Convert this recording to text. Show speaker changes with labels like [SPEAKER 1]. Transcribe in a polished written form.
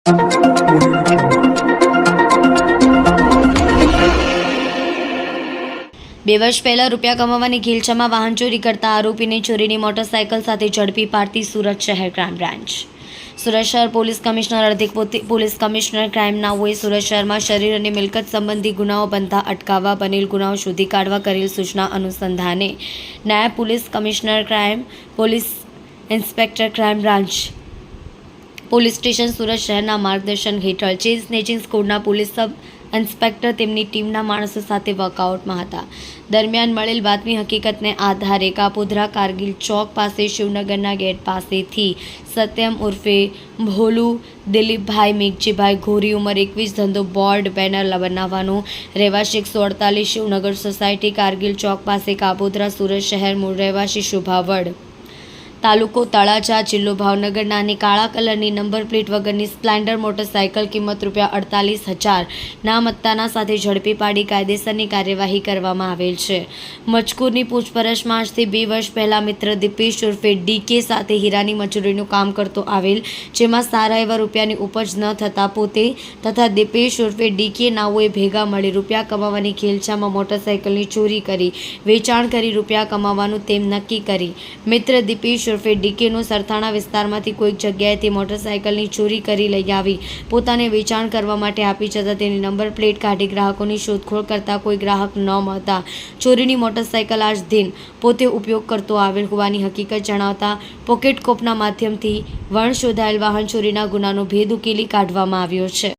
[SPEAKER 1] બે વર્ષ પહેલા રૂપિયા કમાવાની ઘેલછામાં વાહન ચોરી કરતા આરોપીને ચોરીની મોટરસાયકલ સાથે ઝડપી પાડતી સુરત શહેર ક્રાઇમ બ્રાન્ચ। સુરત શહેર પોલીસ કમિશનર અધિક પોલીસ કમિશનર ક્રાઇમ નાઓએ સુરત શહેરમાં શરીર અને મિલકત સંબંધી ગુનાઓ બનતા અટકાવવા બનેલ ગુનાઓ શોધી કાઢવા કરેલ સૂચના અનુસંધાને નાયબ police commissioner crime police inspector crime branch police station Surat શહેરના માર્ગદર્શન હેઠળ ચેઇન સ્નેચિંગ સ્કોડના પોલીસ સબ ઇન્સ્પેક્ટર તેમની ટીમના માણસો સાથે વર્કઆઉટમાં હતા। દરમિયાન મળેલ બાતમી હકીકતને આધારે કાપોદ્રા કારગિલ ચોક પાસે શિવનગરના ગેટ પાસેથી સત્યમ ઉર્ફે ભોલુ દિલીપભાઈ મેઘજીભાઈ ઘોરી ઉંમર 21 ધંધો બોર્ડ બેનર બનાવવાનું રહેવાસી 148 શિવનગર સોસાયટી કારગિલ ચોક પાસે કાપોદ્રા સુરત શહેર મૂળ રહેવાસી શુભાવડ તાલુકો તળાજા જિલ્લો ભાવનગર નાની કાળા કલરની નંબર પ્લેટ વગરની સ્પ્લેન્ડર મોટરસાયકલ કિંમત ₹48,000 ના મત્તાના સાથે ઝડપી પાડી કાયદેસરની કાર્યવાહી કરવામાં આવેલ છે। મજકૂરની પૂછપરછમાં આજથી 2 વર્ષ પહેલા મિત્ર દીપેશ ઉર્ફે ડીકે સાથે હીરાની મજૂરીનું કામ કરતો આવેલ, જેમાં સારા એવા રૂપિયાની ઉપજ ન થતાં પોતે તથા દીપેશ ઉર્ફે ડીકે નાઓએ ભેગા મળી રૂપિયા કમાવાની ખેલછામાં મોટરસાયકલની ચોરી કરી વેચાણ કરી રૂપિયા કમાવાનું તેમ નક્કી કરી મિત્ર દીપેશ ઉર્ફે ડીકેનો સરથાણા વિસ્તારમાંથી કોઈક જગ્યાએથી મોટરસાયકલની ચોરી કરી લઈ આવી પોતાને વેચાણ કરવા માટે આપી જતા તેની નંબર પ્લેટ કાઢી ગ્રાહકોની શોધખોળ કરતા કોઈ ગ્રાહક ન મળતા ચોરીની મોટરસાયકલ આજ દિન પોતે ઉપયોગ કરતો આવેલ હોવાની હકીકત જણાવતા પોકેટ કોપના માધ્યમથી વણ શોધાયેલ વાહન ચોરીના ગુનાનો ભેદ ઉકેલી કાઢવામાં આવ્યો છે।